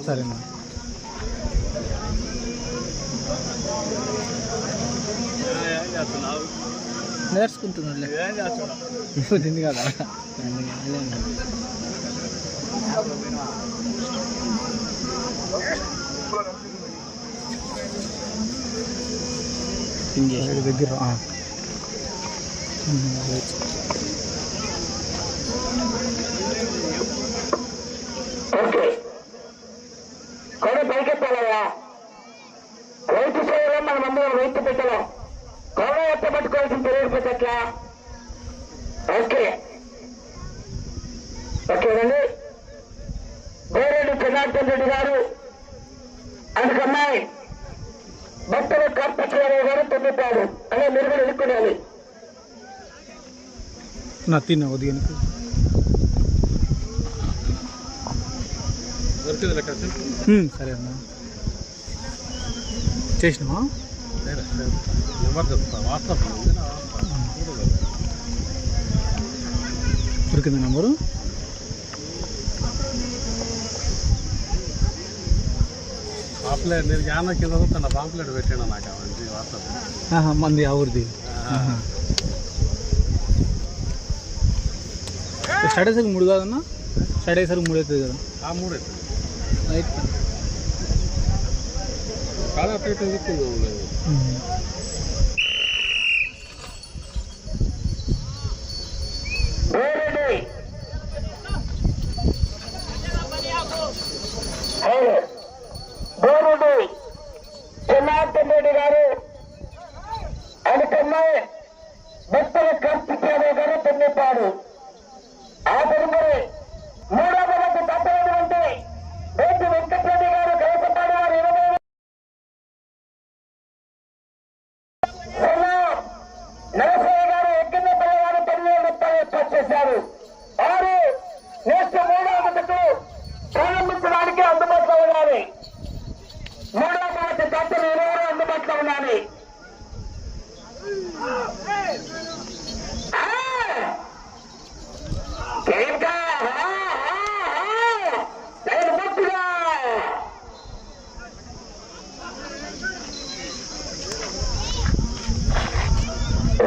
సరేనా నేర్చుకుంటున్నాడు తింది కదా దగ్గర కొడ పైకెత్తాలయ్యా రైతు సేవలో మన మందులో రైతు పెట్టలేం కొడ ఎత్త పట్టుకోవాల్సిన తెలియకపోతే ఎట్లా ఓకేనండి గోరెడ్డి జనార్దన్ రెడ్డి గారు అందుకమ్మాయి భక్తులు కార్పచ్చారావు గారు తొమ్మిపాడు అనే మీరు కూడా ఎన్నుకునేది నా తిన్నా ఉదయానికి సరే అన్నా చేసినావా దొరికిందా నంబరు పాంప్లెట్ నేను యాన కింద తన పాంప్లెట్ పెట్టాను నాకు అవన్నీ వాట్సాప్ మంది ఊరిది స్టార్ట్ అయ్యేసరికి 3 కాదన్నా స్టార్ట్ అయ్యేసరికి 3 అవుతుంది కదా 3 అవుతుంది రైట్ కాదు అట్లా చెప్తుంది గోరెడ్డి జనార్దన్ రెడ్డి గారు అందుకమ్మాయి భక్తుల కార్పచ్చారావు గారు తొమ్మిపాడు ఆ తదుపరి 3వ వద్ద తప్పైనటువంటి రేపు వెంకటరెడ్డి గారు కలసపాడు వారు 20 నరసయ్య గారు ఎగ్గినపల్లి వారు 10,000 రూపాయలు ఏర్పాటు చేశారు. వారు నెక్స్ట్ 3వ వద్దకు ప్రారంభించడానికి అందుబాటులో ఉండాలి. 3వ వద్ద తప్పని 20 అందుబాటులో ఉండాలి.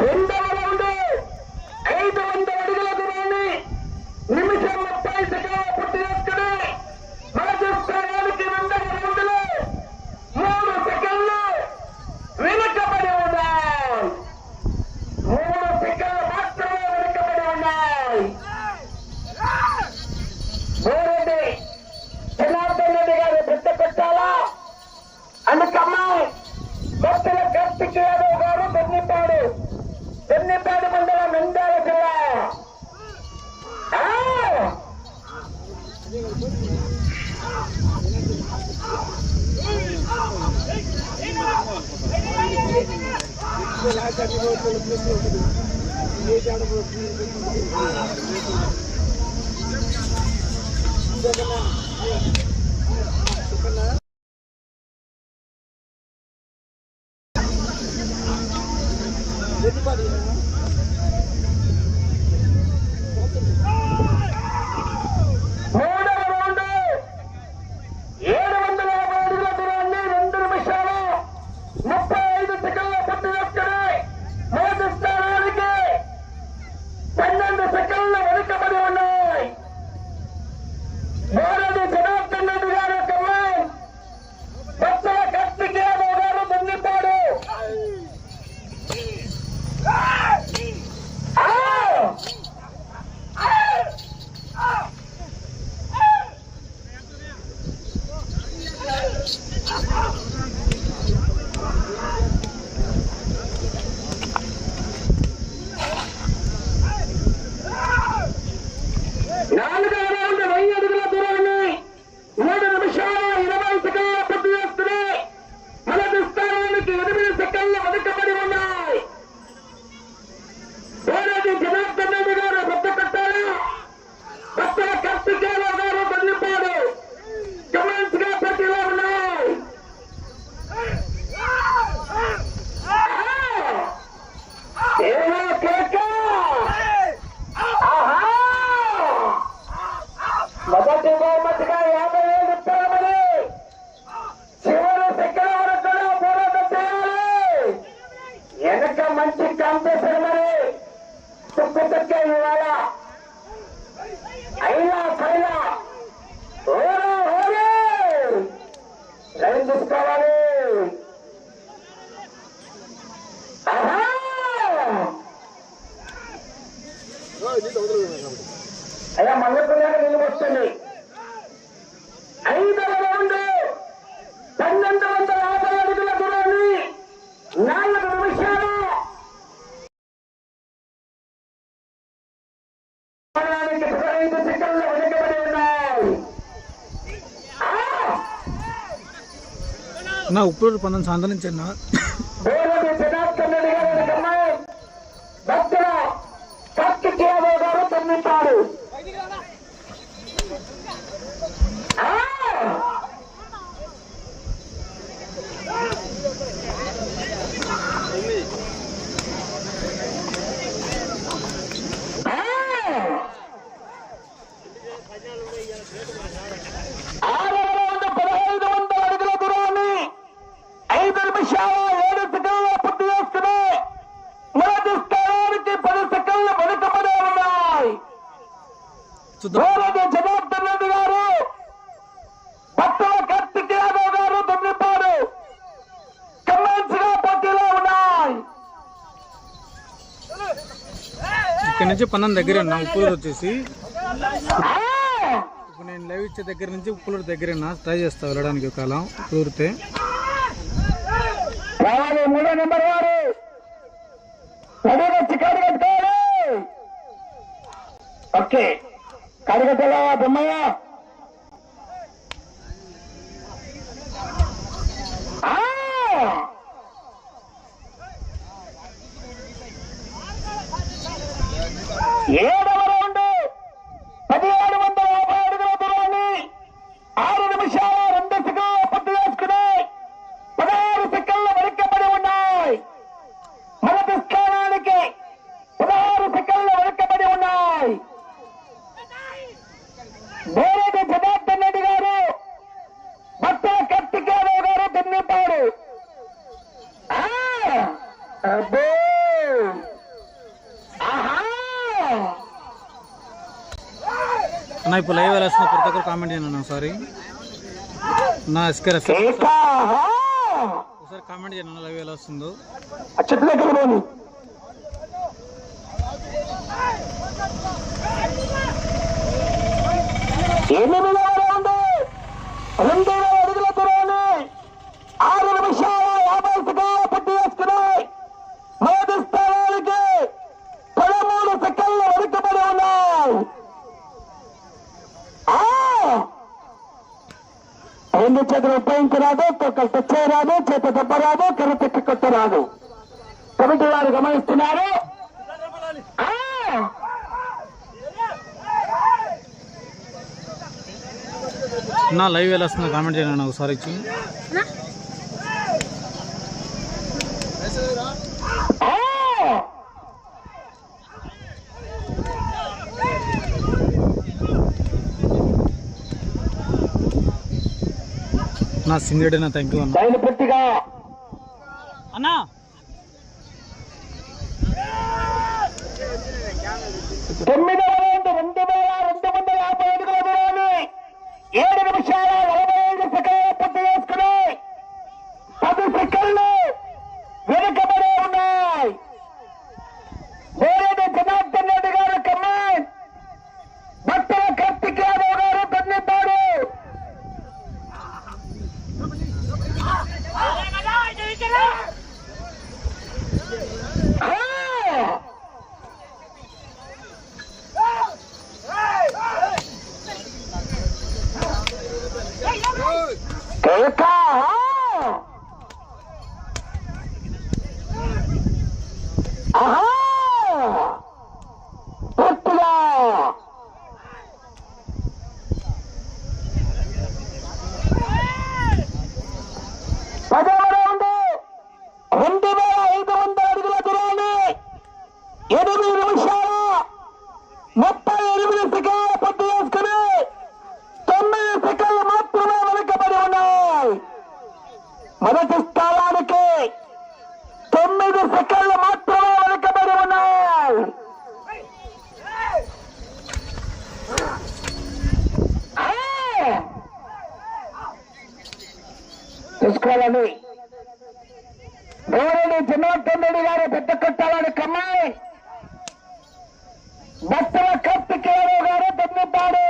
రెండవ రౌండ్ 500 అడుగుల దూరాన్ని నిమిషం 30 సెకండ్ల పూర్తి చేసుకుని మొదటి స్థానానికి 2వ రౌండ్లో 3 సెకండ్లు వెనుకబడి ఉన్నాయి. 3 సెకండ్లు మాత్రమే వెనుకబడి ఉన్నాయి. గోరెడ్డి జనార్దన్ రెడ్డి గారు పెద్ద పెట్టాలా అందుకమ్మాయి భక్తుల కార్తిక్ యాదవ్ గారు బెన్నిపాడు మండలం నంద్యాల జిల్లా. అయ్యా మంగళపురాగా నిలువ వస్తుంది. 5వ రౌండ్ 1250 అడుగుల దూరాన్ని 4 నిమిషాలు 15 సెకండ్ల వెనుకబడి ఉన్నాయి. నా ఉప్పుడు పందం సాంతరించన్నా జనార్దన్ రెడ్డి గారి కమ్మాయి భక్తుల కార్తిక్ యాదవ్ గారు తమ్మింటారు. జనార్దన్ రెడ్డి గారు భక్తుల కార్తిక్ యాదవ్ గారు తొమ్మిపాడు కమెంట్స్ గా పోటీలో ఉన్నాయి. ఇక్కడ నుంచి పన్నం దగ్గరే ఉన్నా. ఉప్పులూరు వచ్చేసి ఇప్పుడు నేను లైవ్ ఇచ్చే దగ్గర నుంచి ఉప్పులూరు దగ్గరే ఉన్నా. ట్రై చేస్తా వెళ్ళడానికి కాలం కుదిరితే. రావాలి 3వ నెంబర్ వారు వచ్చి కాడి కట్టుకోవాలి. ఓకే కాడిగట్టలా బొమ్మయ్య ఏడవ రౌండ్ 1750 అడుగుల దూరాన్ని 6 నిమిషాల 2 సెకండ్ల పూర్తి చేసుకుని 16 సెకండ్ల వెనుకబడి ఉన్నాయి. మొదటి స్థానానికి 16 సెకండ్ల వెనుకబడి ఉన్నాయి. బోరెడ్డి జనార్దన్ రెడ్డి గారు భక్తుల కార్తిక్ యాదవ్ గారు దున్నిపాడు. అన్న ఇప్పుడు లైవ్ వెళ్ళాల్సిన ప్రతి ఒక్కరు కామెంట్ చేయండి అన్న. సారీ నా ఎస్కే ఒకసారి కామెంట్ చేయండి అన్న. లైవ్ ఎలా వస్తుందో చెట్టు దగ్గర పోని ఎనిమిదవ రౌండ్ 2,000 అడుగుల దూరాన్ని 6 నిమిషాల 50 సెకండ్ల పూర్తి చేసుకున్నాయి. మొదటి స్థానానికి 13 సెకండ్ల వెనుకబడి ఉన్నాయి. రెండు చేతులు ఉపయోగించరాదు, తొక్కలు తెచ్చేయరాదు, చేత దెబ్బరాదు, కర్ర తెక్కి కొట్టరాదు. కమిటీ వారు గమనిస్తున్నారు. నా లైవ్ ఎలా వస్తుందో కామెంట్ చేయండి ఒకసారి ఇచ్చి. నా సింగడేనా, థ్యాంక్ యూ అన్న. అన్నా 9వ రౌండ్ 2250 అడుగుల దూరాన్ని 7 నిమిషాల 45 సెకండ్లు పూర్తి చేసుకుని 10 సెకండ్లు వెనుకబడి ఉన్నాయి. వేరేది జనార్దన్ రెడ్డి గారు కమాండ్, భక్తుల కార్తిక్ యాదవ్ గారు తన్నిపాడు. మొదటి స్థానానికి 9 సెకండ్లు మాత్రమే వెనుకబడి ఉన్నాయి. చూసుకోవాలని గౌరవుడు జనార్దన్ రెడ్డి గారు పెద్ద కొట్టాలని కమ్మాయి, భక్తుల కార్తిక్ యాదవ్ గారు తన్నిపాడు.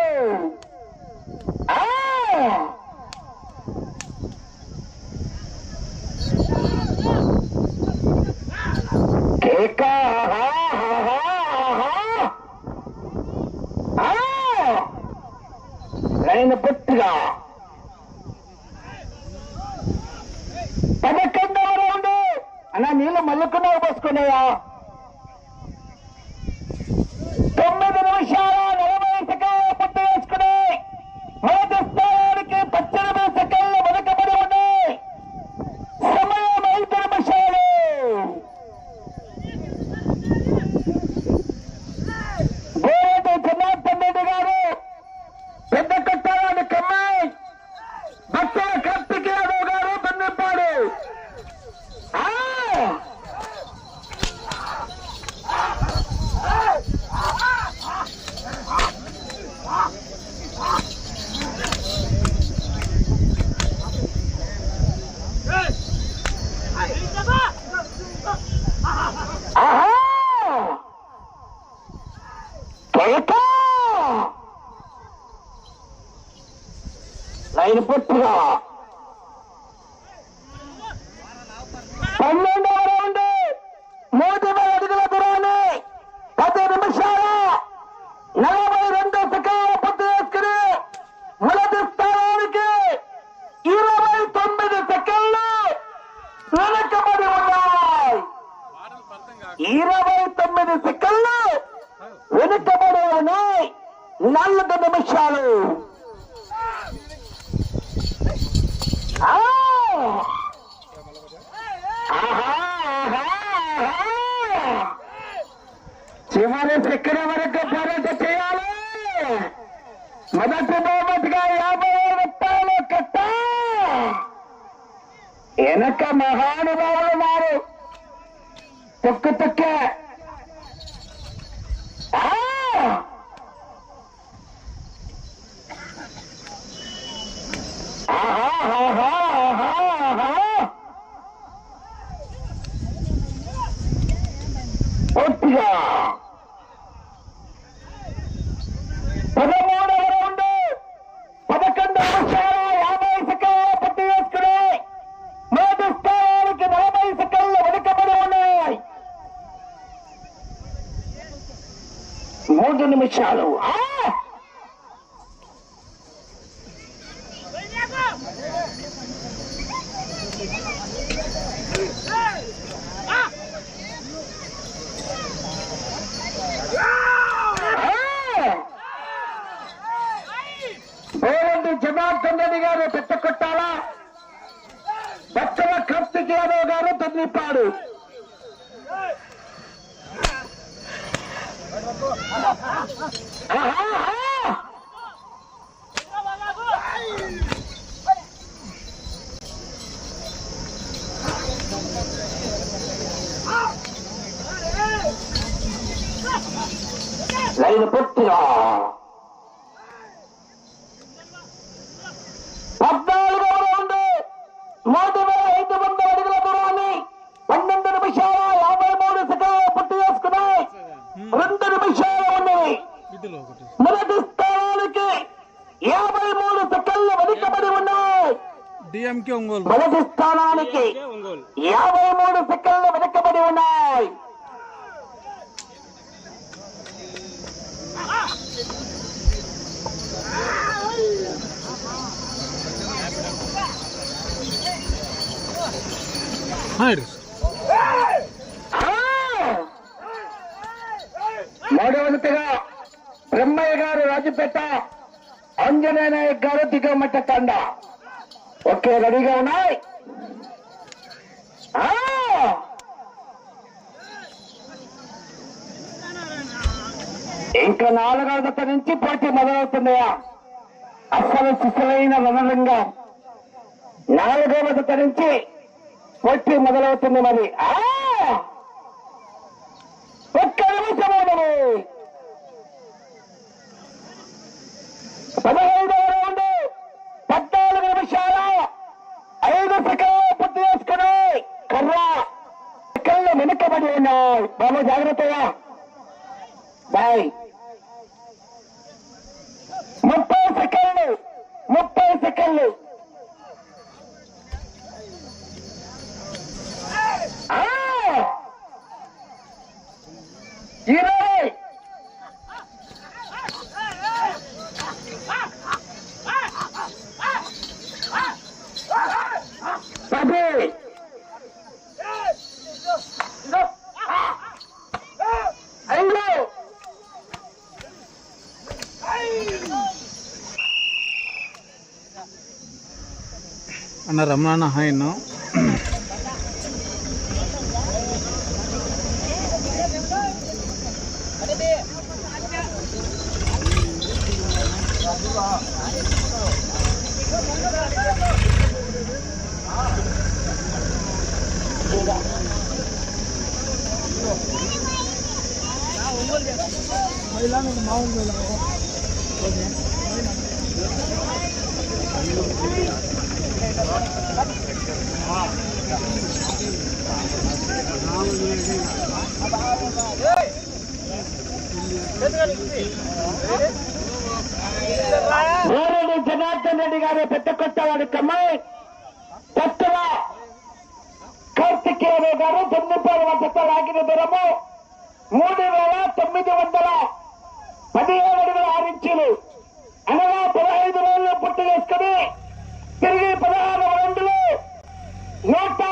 లైన్ పూర్తిగా 11వ రౌండ్. అలా నీళ్ళు మల్లుకున్నా పోసుకున్నాయా? 9 నిమిషాల 40 సెకండ్లు పూర్తి చేసుకుని మొదటి స్థానానికి 18 సెకండ్లు వెనుకబడి ఉన్నాయి. సమయం 5 నిమిషాలు. గోరెడ్డి జనార్దన్ రెడ్డి గారు పెద్ద కొట్టాలని కమ్మాయి, భక్తుల కార్తిక్ యాదవ్ గారు తన్నిపాడు. లైన్ పూర్తిగా 12వ రౌండ్. 3000 అడుగుల దూరాన్ని 10 నిమిషాల 42 సెకండ్లు పూర్తి చేసుకుని మొదటి స్థానానికి 29 సెకండ్లు వెనుకబడి ఉన్నాయి. 29 సెకండ్లు వెనుకబడి ఉన్నాయి. 4 నిమిషాలు. చివరి సెకండ్ వరకు పోరాట చేయాలి. మొదటి బహుమతిగా 50,000 రూపాయలు కట్ట. వెనక మహానుభావులు ఉన్నారు. తొక్కు తొక్కే పూర్తిగా 13వ రౌండ్. 11 నిమిషాల 50 సెకండ్లు పూర్తి చేసుకుని మొదటి స్థానానికి 40 సెకండ్లు వెనుకబడి ఉన్నాయి. 3 నిమిషాలు. జనార్దన్ రెడ్డి గారు పెద్ద కొట్టాల, బచ్చల కార్తిక్ యాదవ్ గారు తన్నిపాడు. లైన్ పూర్తిగా 14వ రౌండ్ 3500 అడుగుల దూరాన్ని 12 నిమిషాల 53 సెకండ్లు పూర్తి చేసుకున్నాయి. 2 నిమిషాలు ఉన్నాయి. మొదటి స్థానానికి 53 సెకండ్లు వెనుకబడి ఉన్నాయి. మొదటి స్థానానికి 53 సెకండ్లు వెనుకబడి ఉన్నాయి. మూడవదిగా బ్రహ్మయ్య గారు రాజుపేట, ఆంజనేయ నాయక్ గారు దిగమట్ట తండ. ఓకే, రెడీగా ఉన్నాయి. ఇంకా 4వ దశ నుంచి పోటీ మొదలవుతుందయా. అసలు శిశులైన రణరంగం 4వ దశ నుంచి పోటీ మొదలవుతుంది. మరి ఒక్క నిమిషం 15వ రౌండ్ 14 నిమిషాల 5 సెకండ్లు పూర్తి చేసుకుని కర్ర సెకండ్లు వెనుకబడి ఉన్నాయి. బాబు జాగ్రత్తగా బాయ్. 30 సెకండ్లు 20 20 అన్న రమణ హాయ్. జనార్దన్ రెడ్డి గారు పెద్ద కొట్టవాడి కమ్మాయి, కొత్తల కార్తిక్ యాదవ్ గారు 9 వద్ద లాగిన దూరము 3917 అడుగుల 6 ఇంచులు. అనగా 15 రోజులు పూర్తి చేసుకుని తిరిగి 16 రౌండ్లు 100